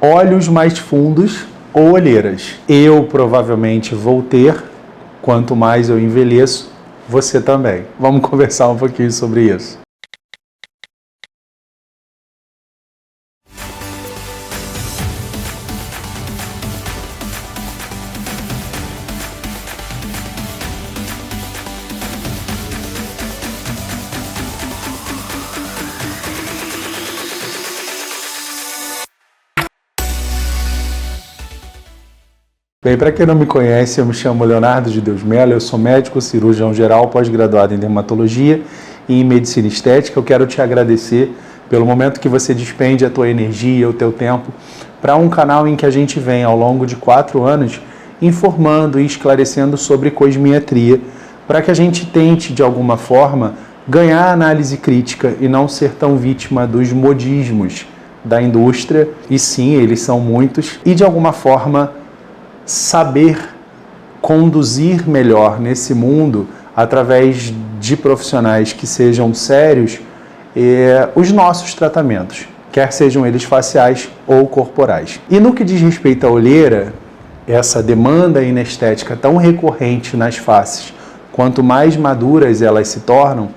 olhos mais fundos ou olheiras. Eu provavelmente vou ter, quanto mais eu envelheço, você também. Vamos conversar um pouquinho sobre isso. Bem, para quem não me conhece, eu me chamo Leonardo de Deus Mello, eu sou médico, cirurgião geral, pós-graduado em dermatologia e em medicina estética. Eu quero te agradecer pelo momento que você despende a tua energia, o teu tempo, para um canal em que a gente vem ao longo de 4 anos informando e esclarecendo sobre cosmetria, para que a gente tente, de alguma forma, ganhar análise crítica e não ser tão vítima dos modismos da indústria, e sim, eles são muitos, e de alguma forma saber conduzir melhor nesse mundo através de profissionais que sejam sérios os nossos tratamentos, quer sejam eles faciais ou corporais. E no que diz respeito à olheira, essa demanda inestética tão recorrente nas faces, quanto mais maduras elas se tornam,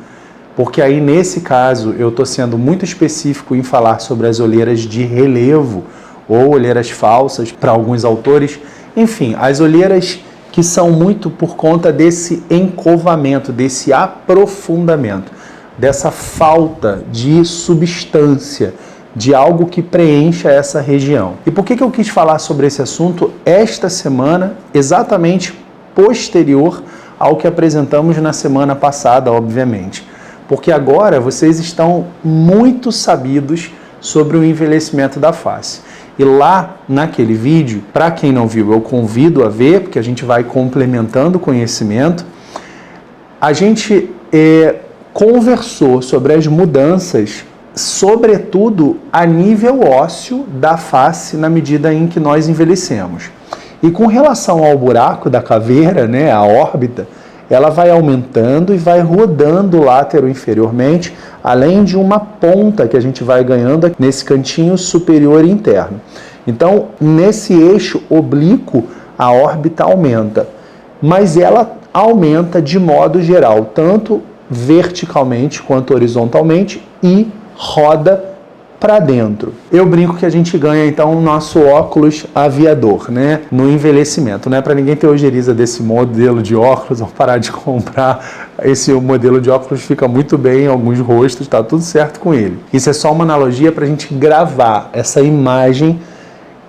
porque aí nesse caso eu estou sendo muito específico em falar sobre as olheiras de relevo ou olheiras falsas para alguns autores. Enfim, as olheiras que são muito por conta desse encovamento, desse aprofundamento, dessa falta de substância, de algo que preencha essa região. E por que eu quis falar sobre esse assunto esta semana, exatamente posterior ao que apresentamos na semana passada, obviamente? Porque agora vocês estão muito sabidos sobre o envelhecimento da face. E lá, naquele vídeo, para quem não viu, eu convido a ver, porque a gente vai complementando o conhecimento. A gente conversou sobre as mudanças, sobretudo a nível ósseo da face, na medida em que nós envelhecemos. E com relação ao buraco da caveira, né, a órbita, ela vai aumentando e vai rodando látero-inferiormente, além de uma ponta que a gente vai ganhando nesse cantinho superior interno. Então, nesse eixo oblíquo, a órbita aumenta, mas ela aumenta de modo geral, tanto verticalmente quanto horizontalmente, e roda para dentro. Eu brinco que a gente ganha então o nosso óculos aviador, né, no envelhecimento. Não é para ninguém ter ojeriza desse modelo de óculos, ou parar de comprar. Esse modelo de óculos fica muito bem em alguns rostos, está tudo certo com ele. Isso é só uma analogia para a gente gravar essa imagem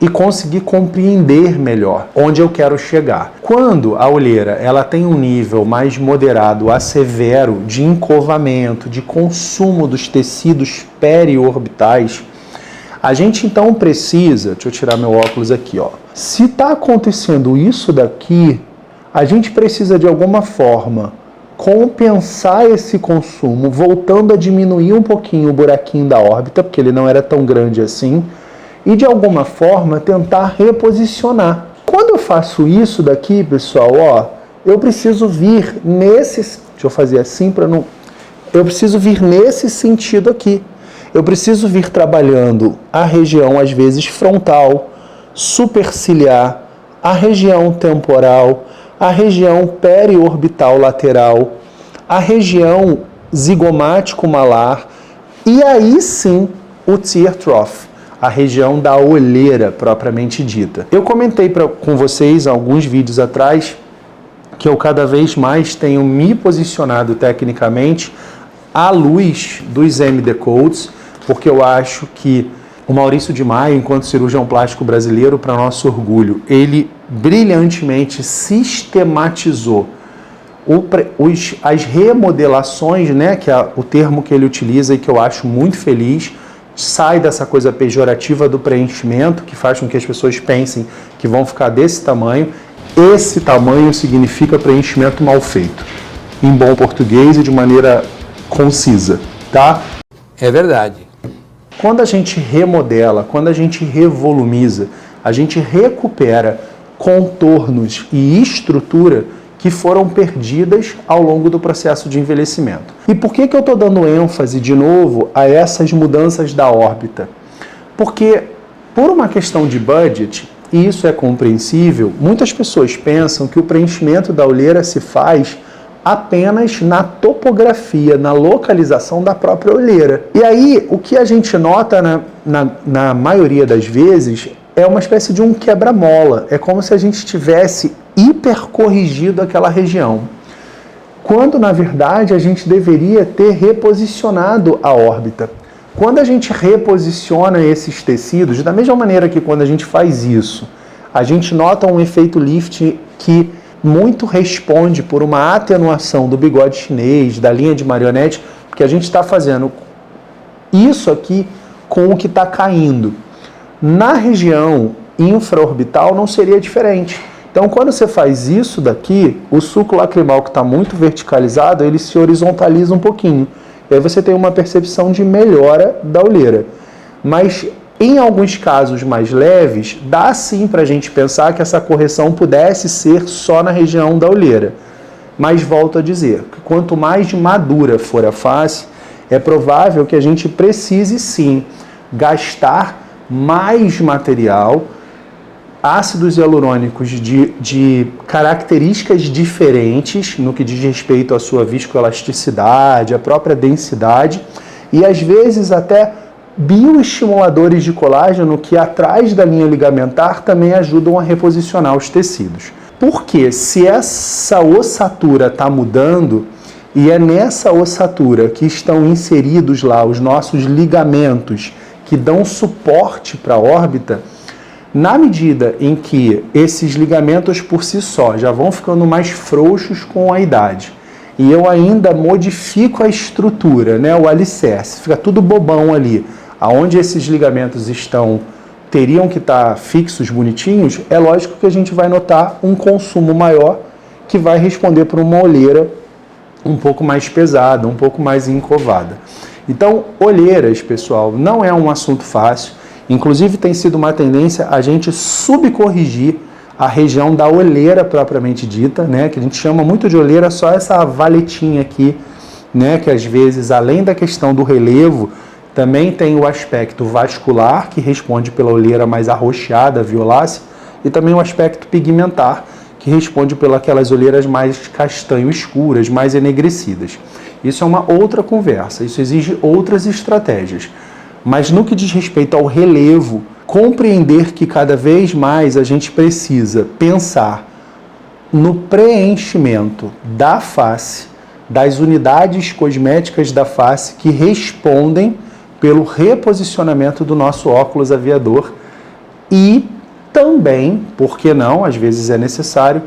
e conseguir compreender melhor onde eu quero chegar. Quando a olheira ela tem um nível mais moderado a severo de encovamento, de consumo dos tecidos periorbitais, a gente então precisa, deixa eu tirar meu óculos aqui, ó. Se está acontecendo isso daqui, a gente precisa de alguma forma compensar esse consumo, voltando a diminuir um pouquinho o buraquinho da órbita, porque ele não era tão grande assim, e de alguma forma tentar reposicionar. Quando eu faço isso daqui, pessoal, ó, eu preciso vir nesse, deixa eu fazer assim para não, eu preciso vir nesse sentido aqui. Eu preciso vir trabalhando a região às vezes frontal, superciliar, a região temporal, a região periorbital lateral, a região zigomático-malar e aí sim o tear trough, a região da olheira propriamente dita. Eu comentei com vocês alguns vídeos atrás que eu cada vez mais tenho me posicionado tecnicamente à luz dos MD Codes, porque eu acho que o Maurício de Maia, enquanto cirurgião plástico brasileiro, para nosso orgulho, ele brilhantemente sistematizou as remodelações, né, que é o termo que ele utiliza e que eu acho muito feliz, sai dessa coisa pejorativa do preenchimento, que faz com que as pessoas pensem que vão ficar desse tamanho. Esse tamanho significa preenchimento mal feito, em bom português e de maneira concisa, tá? É verdade. Quando a gente remodela, quando a gente revolumiza, a gente recupera contornos e estrutura que foram perdidas ao longo do processo de envelhecimento. E por que eu estou dando ênfase de novo a essas mudanças da órbita? Porque Por uma questão de budget, e isso é compreensível, muitas pessoas pensam que o preenchimento da olheira se faz apenas na topografia, na localização da própria olheira. E aí, o que a gente nota na maioria das vezes é uma espécie de um quebra-mola. É como se a gente tivesse hipercorrigido aquela região. Quando, na verdade, a gente deveria ter reposicionado a órbita. Quando a gente reposiciona esses tecidos, da mesma maneira que quando a gente faz isso, a gente nota um efeito lift que muito responde por uma atenuação do bigode chinês, da linha de marionete, porque a gente está fazendo isso aqui com o que está caindo. Na região infraorbital não seria diferente. Então, quando você faz isso daqui, o sulco lacrimal que está muito verticalizado, ele se horizontaliza um pouquinho. E aí você tem uma percepção de melhora da olheira. Mas, em alguns casos mais leves, dá sim para a gente pensar que essa correção pudesse ser só na região da olheira. Mas, volto a dizer, que quanto mais madura for a face, é provável que a gente precise sim gastar mais material, ácidos hialurônicos de características diferentes no que diz respeito à sua viscoelasticidade, à própria densidade e às vezes até bioestimuladores de colágeno que atrás da linha ligamentar também ajudam a reposicionar os tecidos. Porque se essa ossatura está mudando e é nessa ossatura que estão inseridos lá os nossos ligamentos que dão suporte para a órbita, na medida em que esses ligamentos por si só já vão ficando mais frouxos com a idade, e eu ainda modifico a estrutura, né, o alicerce, fica tudo bobão ali, aonde esses ligamentos teriam que estar fixos, bonitinhos, é lógico que a gente vai notar um consumo maior que vai responder por uma olheira um pouco mais pesada, um pouco mais encovada. Então, olheiras, pessoal, não é um assunto fácil. Inclusive, tem sido uma tendência a gente subcorrigir a região da olheira propriamente dita, né? Que a gente chama muito de olheira só essa valetinha aqui, né? Que às vezes, além da questão do relevo, também tem o aspecto vascular, que responde pela olheira mais arroxeada, violácea, e também o aspecto pigmentar, que responde pelas olheiras mais castanho escuras, mais enegrecidas. Isso é uma outra conversa, isso exige outras estratégias. Mas no que diz respeito ao relevo, compreender que cada vez mais a gente precisa pensar no preenchimento da face, das unidades cosméticas da face que respondem pelo reposicionamento do nosso óculos aviador e também, por que não, às vezes é necessário,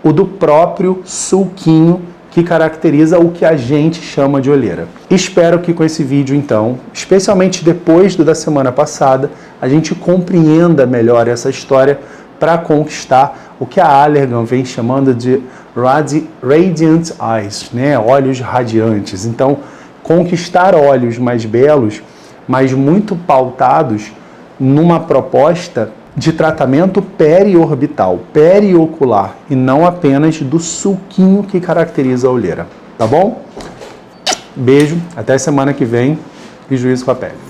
o do próprio sulquinho que caracteriza o que a gente chama de olheira. Espero que com esse vídeo, então, especialmente depois do da semana passada, a gente compreenda melhor essa história para conquistar o que a Allergan vem chamando de Radiant Eyes, né? Olhos radiantes. Então, conquistar olhos mais belos, mas muito pautados numa proposta de tratamento periorbital, periocular, e não apenas do sulquinho que caracteriza a olheira. Tá bom? Beijo, até semana que vem e juízo com a pele.